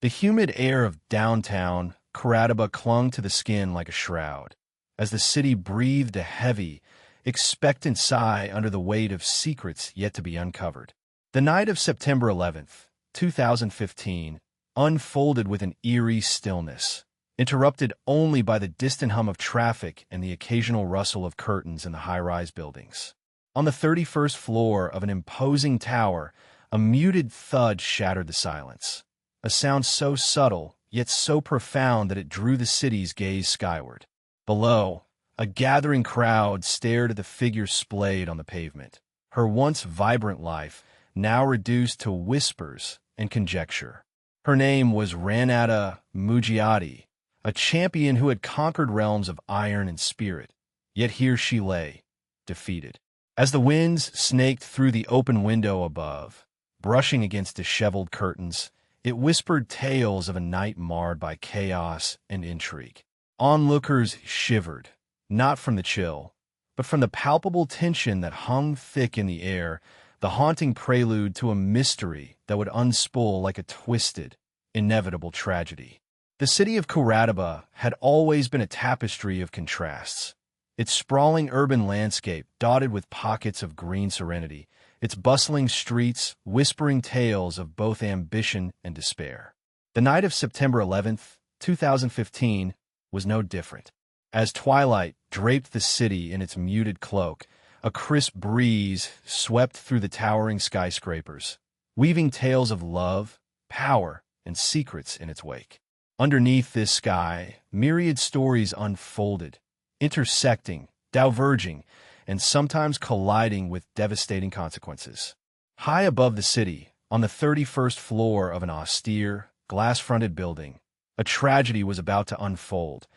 The humid air of downtown Curitiba clung to the skin like a shroud, as the city breathed a heavy, expectant sigh under the weight of secrets yet to be uncovered. The night of September 11th, 2015, unfolded with an eerie stillness, interrupted only by the distant hum of traffic and the occasional rustle of curtains in the high-rise buildings. On the 31st floor of an imposing tower, a muted thud shattered the silence, a sound so subtle yet so profound that it drew the city's gaze skyward. Below, a gathering crowd stared at the figure splayed on the pavement, her once vibrant life now reduced to whispers and conjecture. Her name was Ranata Mugiati, a champion who had conquered realms of iron and spirit, yet here she lay, defeated. As the winds snaked through the open window above, brushing against disheveled curtains, it whispered tales of a night marred by chaos and intrigue. Onlookers shivered, not from the chill, but from the palpable tension that hung thick in the air, the haunting prelude to a mystery that would unspool like a twisted, inevitable tragedy. The city of Curitiba had always been a tapestry of contrasts, its sprawling urban landscape dotted with pockets of green serenity, its bustling streets whispering tales of both ambition and despair. The night of September 11th, 2015, was no different. As twilight draped the city in its muted cloak, a crisp breeze swept through the towering skyscrapers, weaving tales of love, power, and secrets in its wake. Underneath this sky, myriad stories unfolded, intersecting, diverging, and sometimes colliding with devastating consequences. High above the city, on the 31st floor of an austere, glass-fronted building, a tragedy was about to unfold,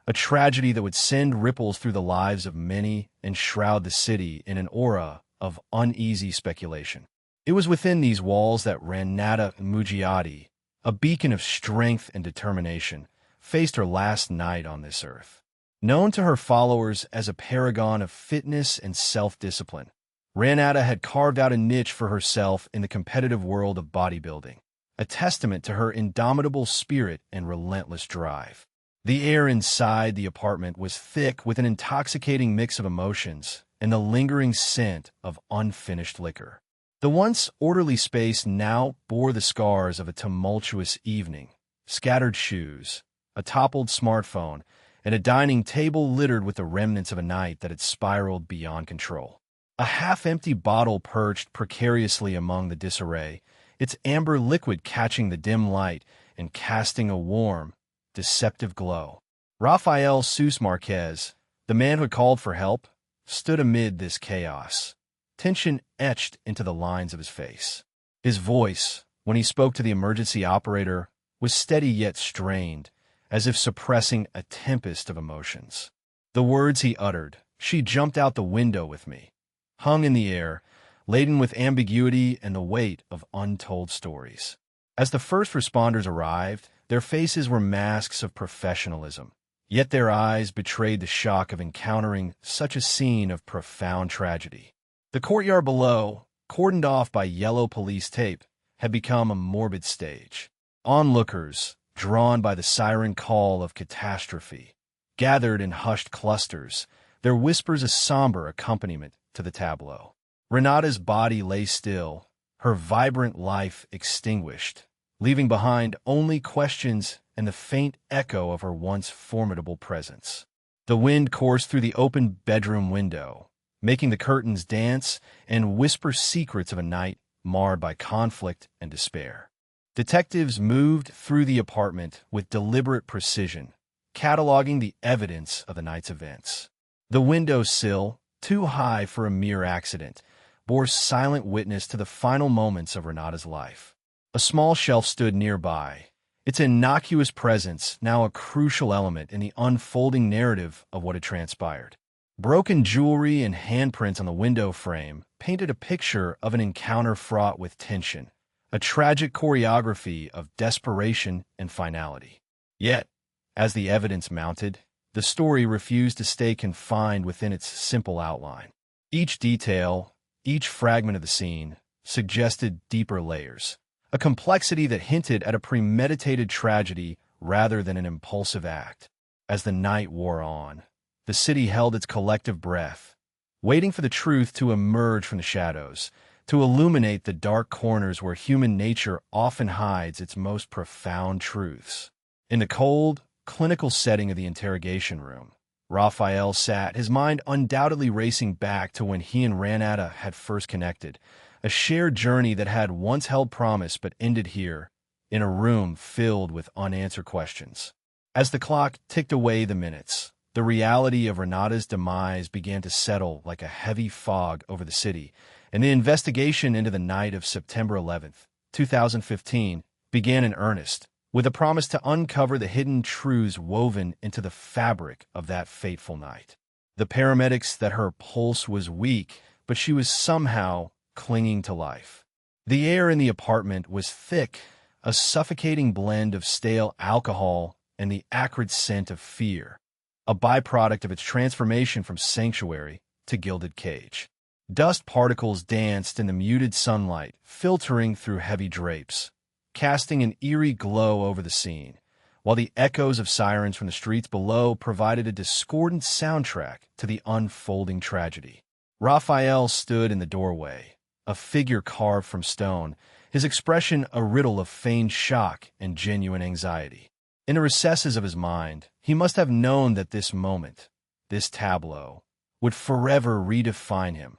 a tragedy that would send ripples through the lives of many and shroud the city in an aura of uneasy speculation. It was within these walls that Ranata Mugiati, a beacon of strength and determination, faced her last night on this earth. Known to her followers as a paragon of fitness and self-discipline, Ranata had carved out a niche for herself in the competitive world of bodybuilding, a testament to her indomitable spirit and relentless drive. The air inside the apartment was thick with an intoxicating mix of emotions and the lingering scent of unfinished liquor. The once orderly space now bore the scars of a tumultuous evening, scattered shoes, a toppled smartphone, and a dining table littered with the remnants of a night that had spiraled beyond control. A half-empty bottle perched precariously among the disarray, its amber liquid catching the dim light and casting a warm, deceptive glow. Rafael Sus Marquez, the man who had called for help, stood amid this chaos, tension etched into the lines of his face. His voice, when he spoke to the emergency operator, was steady yet strained, as if suppressing a tempest of emotions. The words he uttered, "She jumped out the window with me," hung in the air, laden with ambiguity and the weight of untold stories. As the first responders arrived, their faces were masks of professionalism, yet their eyes betrayed the shock of encountering such a scene of profound tragedy. The courtyard below, cordoned off by yellow police tape, had become a morbid stage. Onlookers, drawn by the siren call of catastrophe, gathered in hushed clusters, their whispers a somber accompaniment to the tableau. Renata's body lay still, her vibrant life extinguished, leaving behind only questions and the faint echo of her once formidable presence. The wind coursed through the open bedroom window, making the curtains dance and whisper secrets of a night marred by conflict and despair. Detectives moved through the apartment with deliberate precision, cataloging the evidence of the night's events. The windowsill, too high for a mere accident, bore silent witness to the final moments of Renata's life. A small shelf stood nearby, its innocuous presence now a crucial element in the unfolding narrative of what had transpired. Broken jewelry and handprints on the window frame painted a picture of an encounter fraught with tension, a tragic choreography of desperation and finality. Yet, as the evidence mounted, the story refused to stay confined within its simple outline. Each detail, each fragment of the scene, suggested deeper layers, a complexity that hinted at a premeditated tragedy rather than an impulsive act. As the night wore on, the city held its collective breath, waiting for the truth to emerge from the shadows, to illuminate the dark corners where human nature often hides its most profound truths. In the cold, clinical setting of the interrogation room, Raphael sat, his mind undoubtedly racing back to when he and Renata had first connected, a shared journey that had once held promise but ended here, in a room filled with unanswered questions. As the clock ticked away the minutes, the reality of Renata's demise began to settle like a heavy fog over the city, and the investigation into the night of September 11th, 2015, began in earnest, with a promise to uncover the hidden truths woven into the fabric of that fateful night. The paramedics that her pulse was weak, but she was somehow clinging to life. The air in the apartment was thick, a suffocating blend of stale alcohol and the acrid scent of fear, a byproduct of its transformation from sanctuary to gilded cage. Dust particles danced in the muted sunlight, filtering through heavy drapes, casting an eerie glow over the scene, while the echoes of sirens from the streets below provided a discordant soundtrack to the unfolding tragedy. Raphael stood in the doorway, a figure carved from stone, his expression a riddle of feigned shock and genuine anxiety. In the recesses of his mind, he must have known that this moment, this tableau, would forever redefine him,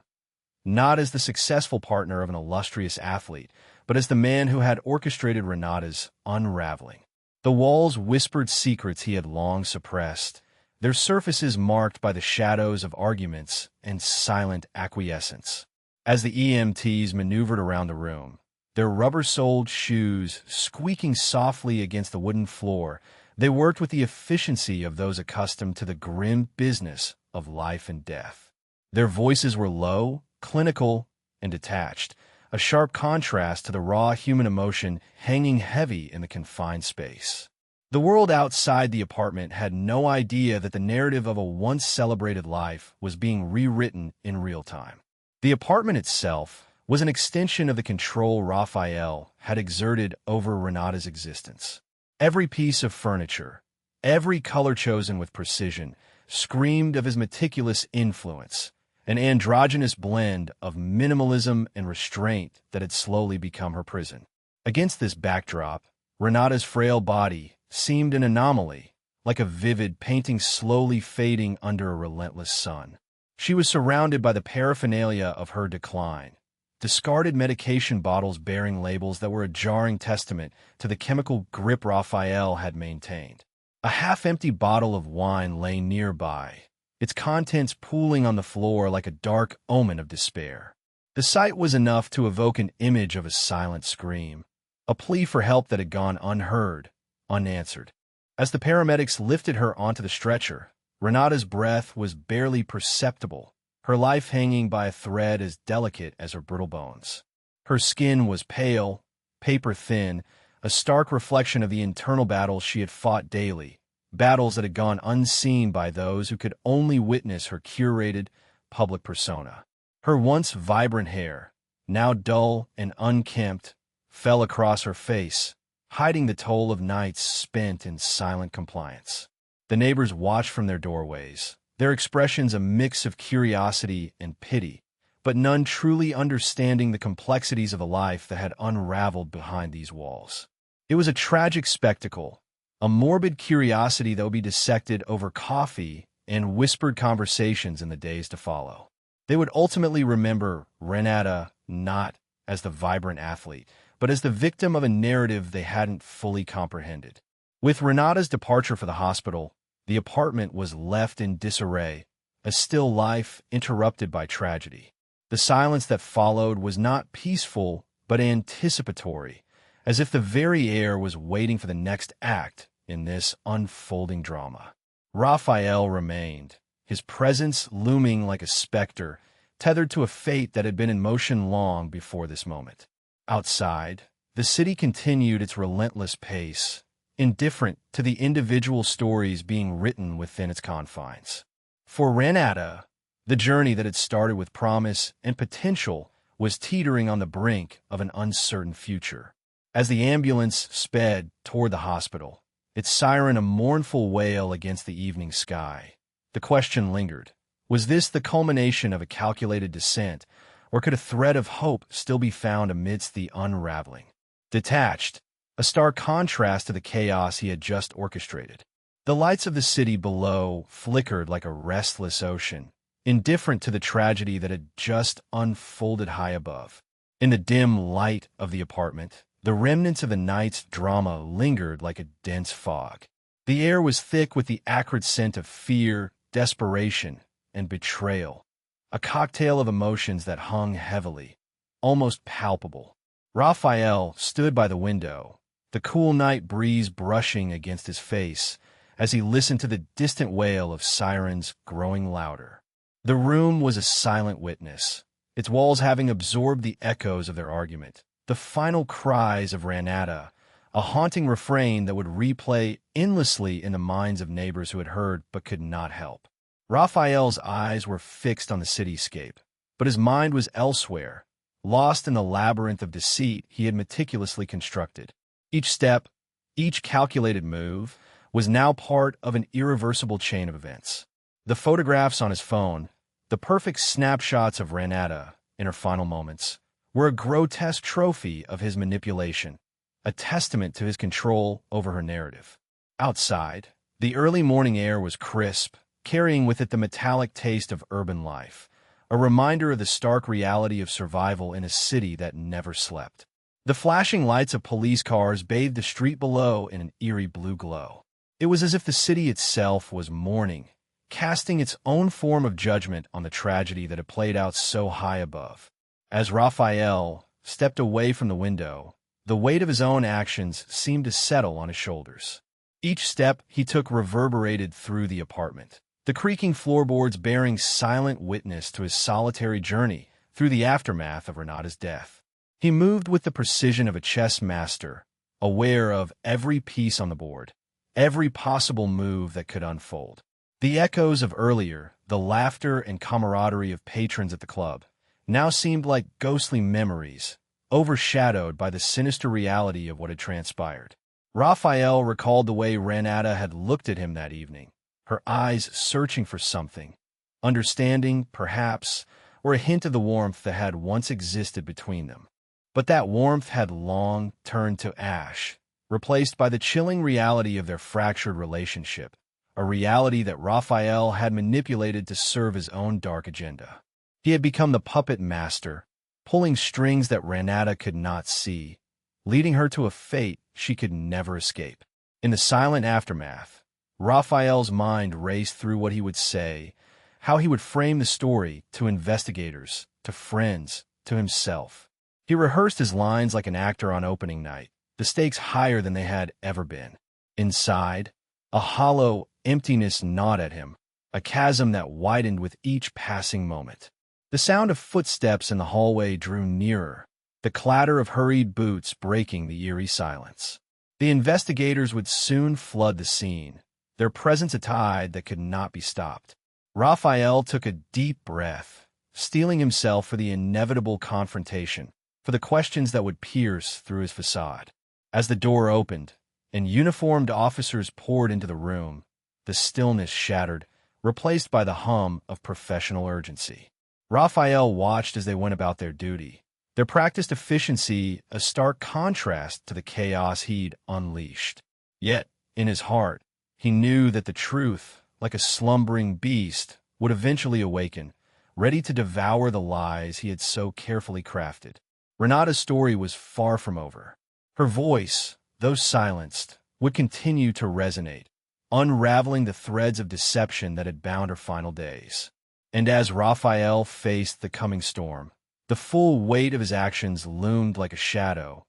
not as the successful partner of an illustrious athlete, but as the man who had orchestrated Renata's unraveling. The walls whispered secrets he had long suppressed, their surfaces marked by the shadows of arguments and silent acquiescence. As the EMTs maneuvered around the room, their rubber-soled shoes squeaking softly against the wooden floor, they worked with the efficiency of those accustomed to the grim business of life and death. Their voices were low, clinical, and detached, a sharp contrast to the raw human emotion hanging heavy in the confined space. The world outside the apartment had no idea that the narrative of a once-celebrated life was being rewritten in real time. The apartment itself was an extension of the control Raphael had exerted over Renata's existence. Every piece of furniture, every color chosen with precision, screamed of his meticulous influence, an androgynous blend of minimalism and restraint that had slowly become her prison. Against this backdrop, Renata's frail body seemed an anomaly, like a vivid painting slowly fading under a relentless sun. She was surrounded by the paraphernalia of her decline, discarded medication bottles bearing labels that were a jarring testament to the chemical grip Raphael had maintained. A half-empty bottle of wine lay nearby, its contents pooling on the floor like a dark omen of despair. The sight was enough to evoke an image of a silent scream, a plea for help that had gone unheard, unanswered. As the paramedics lifted her onto the stretcher, Renata's breath was barely perceptible, her life hanging by a thread as delicate as her brittle bones. Her skin was pale, paper-thin, a stark reflection of the internal battles she had fought daily, battles that had gone unseen by those who could only witness her curated, public persona. Her once vibrant hair, now dull and unkempt, fell across her face, hiding the toll of nights spent in silent compliance. The neighbors watched from their doorways, their expressions a mix of curiosity and pity, but none truly understanding the complexities of a life that had unraveled behind these walls. It was a tragic spectacle, a morbid curiosity that would be dissected over coffee and whispered conversations in the days to follow. They would ultimately remember Renata not as the vibrant athlete, but as the victim of a narrative they hadn't fully comprehended. With Renata's departure for the hospital, the apartment was left in disarray, a still life interrupted by tragedy. The silence that followed was not peaceful, but anticipatory, as if the very air was waiting for the next act in this unfolding drama. Raphael remained, his presence looming like a specter, tethered to a fate that had been in motion long before this moment. Outside, the city continued its relentless pace, indifferent to the individual stories being written within its confines. For Renata, the journey that had started with promise and potential was teetering on the brink of an uncertain future. As the ambulance sped toward the hospital, its siren a mournful wail against the evening sky, the question lingered. Was this the culmination of a calculated descent, or could a thread of hope still be found amidst the unraveling? Detached, a stark contrast to the chaos he had just orchestrated. The lights of the city below flickered like a restless ocean, indifferent to the tragedy that had just unfolded high above. In the dim light of the apartment, the remnants of the night's drama lingered like a dense fog. The air was thick with the acrid scent of fear, desperation, and betrayal, a cocktail of emotions that hung heavily, almost palpable. Raphael stood by the window, the cool night breeze brushing against his face as he listened to the distant wail of sirens growing louder. The room was a silent witness, its walls having absorbed the echoes of their argument. The final cries of Renata, a haunting refrain that would replay endlessly in the minds of neighbors who had heard but could not help. Raphael's eyes were fixed on the cityscape, but his mind was elsewhere, lost in the labyrinth of deceit he had meticulously constructed. Each step, each calculated move, was now part of an irreversible chain of events. The photographs on his phone, the perfect snapshots of Renata in her final moments, were a grotesque trophy of his manipulation, a testament to his control over her narrative. Outside, the early morning air was crisp, carrying with it the metallic taste of urban life, a reminder of the stark reality of survival in a city that never slept. The flashing lights of police cars bathed the street below in an eerie blue glow. It was as if the city itself was mourning, casting its own form of judgment on the tragedy that had played out so high above. As Raphael stepped away from the window, the weight of his own actions seemed to settle on his shoulders. Each step he took reverberated through the apartment, the creaking floorboards bearing silent witness to his solitary journey through the aftermath of Renata's death. He moved with the precision of a chess master, aware of every piece on the board, every possible move that could unfold. The echoes of earlier, the laughter and camaraderie of patrons at the club, now seemed like ghostly memories, overshadowed by the sinister reality of what had transpired. Raphael recalled the way Renata had looked at him that evening, her eyes searching for something, understanding, perhaps, or a hint of the warmth that had once existed between them. But that warmth had long turned to ash, replaced by the chilling reality of their fractured relationship, a reality that Raphael had manipulated to serve his own dark agenda. He had become the puppet master, pulling strings that Renata could not see, leading her to a fate she could never escape. In the silent aftermath, Raphael's mind raced through what he would say, how he would frame the story to investigators, to friends, to himself. He rehearsed his lines like an actor on opening night, the stakes higher than they had ever been. Inside, a hollow emptiness gnawed at him, a chasm that widened with each passing moment. The sound of footsteps in the hallway drew nearer, the clatter of hurried boots breaking the eerie silence. The investigators would soon flood the scene, their presence a tide that could not be stopped. Raphael took a deep breath, steeling himself for the inevitable confrontation, for the questions that would pierce through his facade. As the door opened, and uniformed officers poured into the room, the stillness shattered, replaced by the hum of professional urgency. Raphael watched as they went about their duty, their practiced efficiency a stark contrast to the chaos he'd unleashed. Yet, in his heart, he knew that the truth, like a slumbering beast, would eventually awaken, ready to devour the lies he had so carefully crafted. Renata's story was far from over. Her voice, though silenced, would continue to resonate, unraveling the threads of deception that had bound her final days. And as Raphael faced the coming storm, the full weight of his actions loomed like a shadow,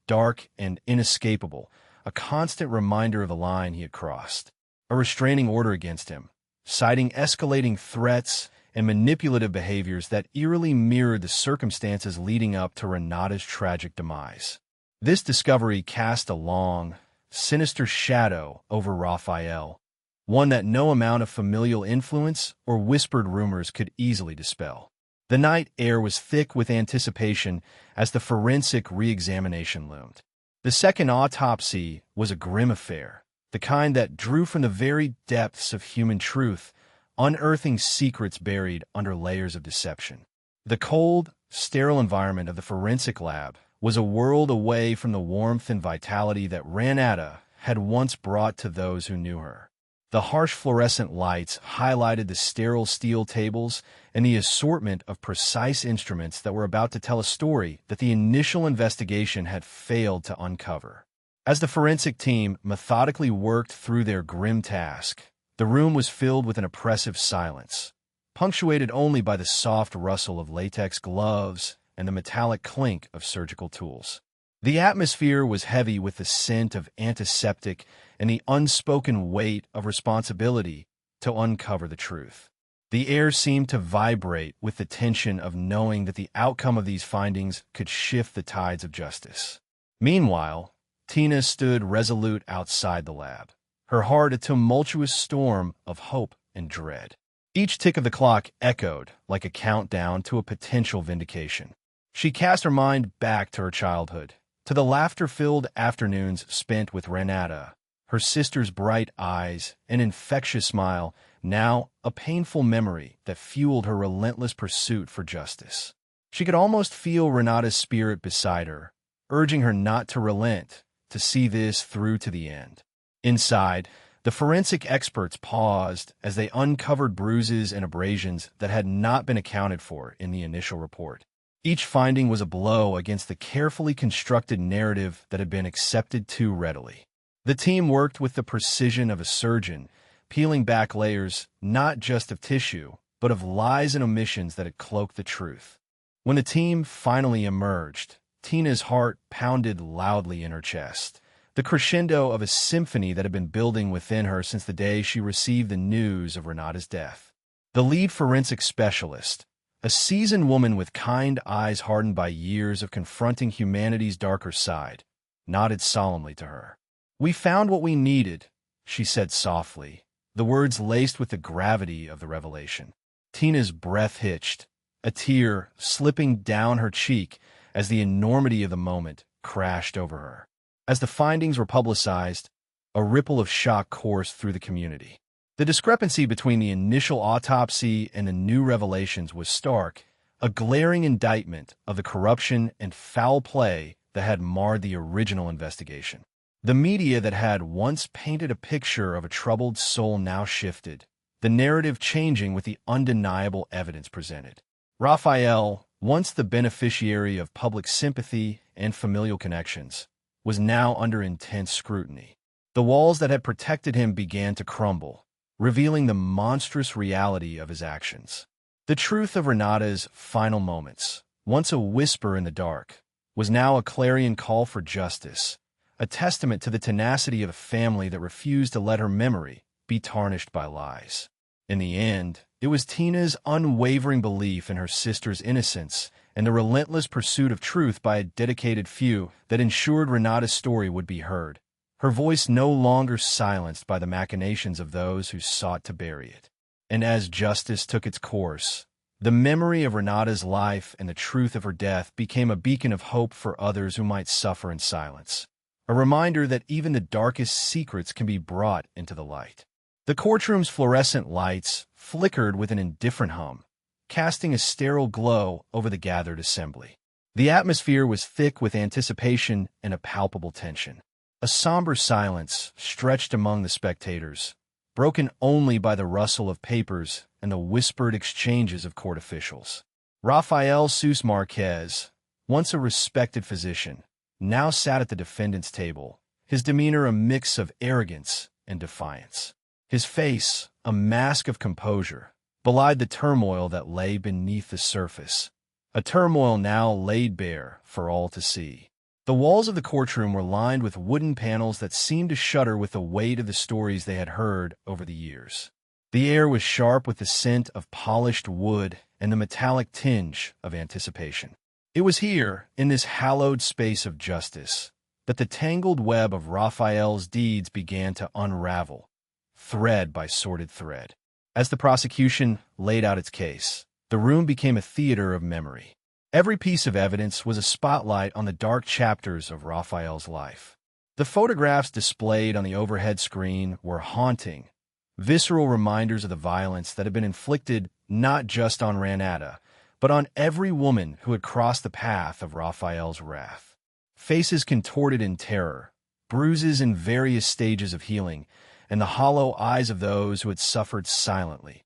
dark and inescapable, a constant reminder of the line he had crossed, a restraining order against him, citing escalating threats and manipulative behaviors that eerily mirrored the circumstances leading up to Renata's tragic demise. This discovery cast a long, sinister shadow over Raphael, one that no amount of familial influence or whispered rumors could easily dispel. The night air was thick with anticipation as the forensic re-examination loomed. The second autopsy was a grim affair, the kind that drew from the very depths of human truth, unearthing secrets buried under layers of deception. The cold, sterile environment of the forensic lab was a world away from the warmth and vitality that Renata had once brought to those who knew her. The harsh fluorescent lights highlighted the sterile steel tables and the assortment of precise instruments that were about to tell a story that the initial investigation had failed to uncover. As the forensic team methodically worked through their grim task, the room was filled with an oppressive silence, punctuated only by the soft rustle of latex gloves and the metallic clink of surgical tools. The atmosphere was heavy with the scent of antiseptic and the unspoken weight of responsibility to uncover the truth. The air seemed to vibrate with the tension of knowing that the outcome of these findings could shift the tides of justice. Meanwhile, Tina stood resolute outside the lab, her heart a tumultuous storm of hope and dread. Each tick of the clock echoed like a countdown to a potential vindication. She cast her mind back to her childhood, to the laughter-filled afternoons spent with Renata, her sister's bright eyes, an infectious smile, now a painful memory that fueled her relentless pursuit for justice. She could almost feel Renata's spirit beside her, urging her not to relent, to see this through to the end. Inside, the forensic experts paused as they uncovered bruises and abrasions that had not been accounted for in the initial report. Each finding was a blow against the carefully constructed narrative that had been accepted too readily. The team worked with the precision of a surgeon, peeling back layers not just of tissue, but of lies and omissions that had cloaked the truth. When the team finally emerged, Tina's heart pounded loudly in her chest, the crescendo of a symphony that had been building within her since the day she received the news of Renata's death. The lead forensic specialist, a seasoned woman with kind eyes hardened by years of confronting humanity's darker side, nodded solemnly to her. "We found what we needed," she said softly, the words laced with the gravity of the revelation. Tina's breath hitched, a tear slipping down her cheek as the enormity of the moment crashed over her. As the findings were publicized, a ripple of shock coursed through the community. The discrepancy between the initial autopsy and the new revelations was stark, a glaring indictment of the corruption and foul play that had marred the original investigation. The media that had once painted a picture of a troubled soul now shifted, the narrative changing with the undeniable evidence presented. Raphael, once the beneficiary of public sympathy and familial connections, was now under intense scrutiny. The walls that had protected him began to crumble, revealing the monstrous reality of his actions. The truth of Renata's final moments, once a whisper in the dark, was now a clarion call for justice, a testament to the tenacity of a family that refused to let her memory be tarnished by lies. In the end, it was Tina's unwavering belief in her sister's innocence and the relentless pursuit of truth by a dedicated few that ensured Renata's story would be heard, her voice no longer silenced by the machinations of those who sought to bury it. And as justice took its course, the memory of Renata's life and the truth of her death became a beacon of hope for others who might suffer in silence, a reminder that even the darkest secrets can be brought into the light. The courtroom's fluorescent lights flickered with an indifferent hum, casting a sterile glow over the gathered assembly. The atmosphere was thick with anticipation and a palpable tension. A somber silence stretched among the spectators, broken only by the rustle of papers and the whispered exchanges of court officials. Rafael Sus Marquez, once a respected physician, now sat at the defendant's table, his demeanor a mix of arrogance and defiance. His face, a mask of composure, belied the turmoil that lay beneath the surface, a turmoil now laid bare for all to see. The walls of the courtroom were lined with wooden panels that seemed to shudder with the weight of the stories they had heard over the years. The air was sharp with the scent of polished wood and the metallic tinge of anticipation. It was here, in this hallowed space of justice, that the tangled web of Raphael's deeds began to unravel, thread by sordid thread. As the prosecution laid out its case, the room became a theater of memory. Every piece of evidence was a spotlight on the dark chapters of Raphael's life. The photographs displayed on the overhead screen were haunting, visceral reminders of the violence that had been inflicted not just on Ranata, but on every woman who had crossed the path of Raphael's wrath. Faces contorted in terror, bruises in various stages of healing, and the hollow eyes of those who had suffered silently.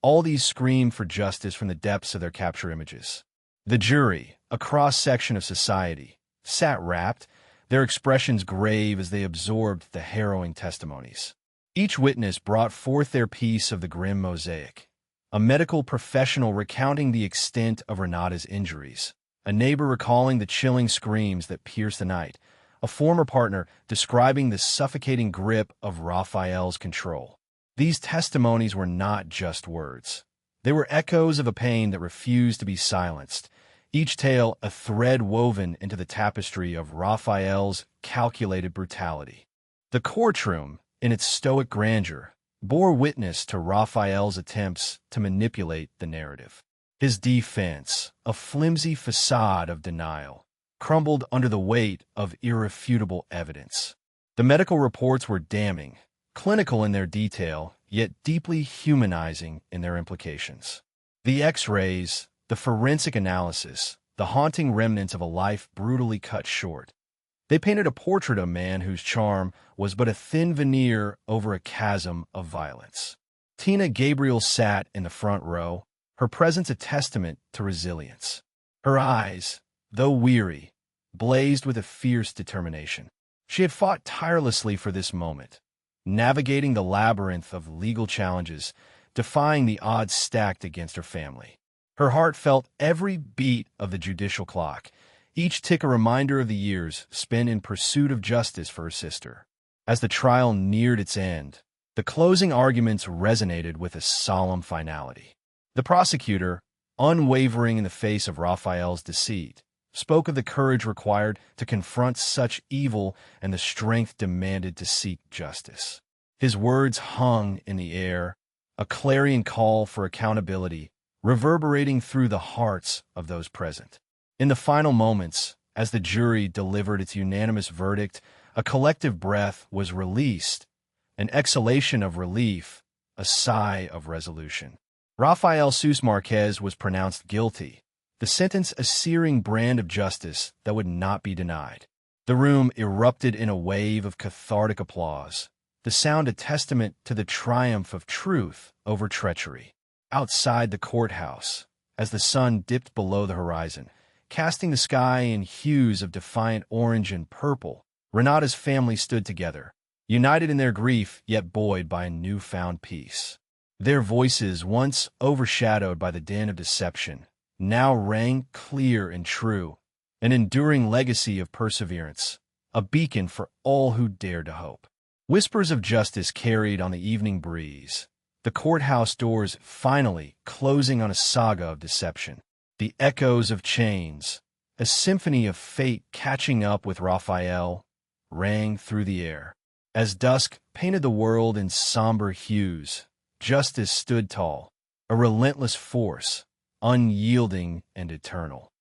All these screamed for justice from the depths of their capture images. The jury, a cross-section of society, sat rapt, their expressions grave as they absorbed the harrowing testimonies. Each witness brought forth their piece of the grim mosaic. A medical professional recounting the extent of Renata's injuries, a neighbor recalling the chilling screams that pierced the night, a former partner describing the suffocating grip of Raphael's control. These testimonies were not just words. They were echoes of a pain that refused to be silenced, each tale a thread woven into the tapestry of Raphael's calculated brutality. The courtroom, in its stoic grandeur, bore witness to Raphael's attempts to manipulate the narrative. His defense, a flimsy facade of denial, crumbled under the weight of irrefutable evidence. The medical reports were damning, clinical in their detail, yet deeply humanizing in their implications. The X-rays, the forensic analysis, the haunting remnants of a life brutally cut short. They painted a portrait of a man whose charm was but a thin veneer over a chasm of violence. Tina Gabriel sat in the front row, her presence a testament to resilience. Her eyes, though weary, blazed with a fierce determination. She had fought tirelessly for this moment, navigating the labyrinth of legal challenges, defying the odds stacked against her family. Her heart felt every beat of the judicial clock, each tick a reminder of the years spent in pursuit of justice for her sister. As the trial neared its end, the closing arguments resonated with a solemn finality. The prosecutor, unwavering in the face of Raphael's deceit, spoke of the courage required to confront such evil and the strength demanded to seek justice. His words hung in the air, a clarion call for accountability, reverberating through the hearts of those present. In the final moments, as the jury delivered its unanimous verdict, a collective breath was released, an exhalation of relief, a sigh of resolution. Rafael Sus Marquez was pronounced guilty, the sentence a searing brand of justice that would not be denied. The room erupted in a wave of cathartic applause, the sound a testament to the triumph of truth over treachery. Outside the courthouse, as the sun dipped below the horizon, casting the sky in hues of defiant orange and purple, Renata's family stood together, united in their grief yet buoyed by a newfound peace. Their voices, once overshadowed by the din of deception, now rang clear and true, an enduring legacy of perseverance, a beacon for all who dared to hope. Whispers of justice carried on the evening breeze, the courthouse doors finally closing on a saga of deception. The echoes of chains, a symphony of fate catching up with Raphael, rang through the air. As dusk painted the world in somber hues, justice stood tall, a relentless force, unyielding and eternal.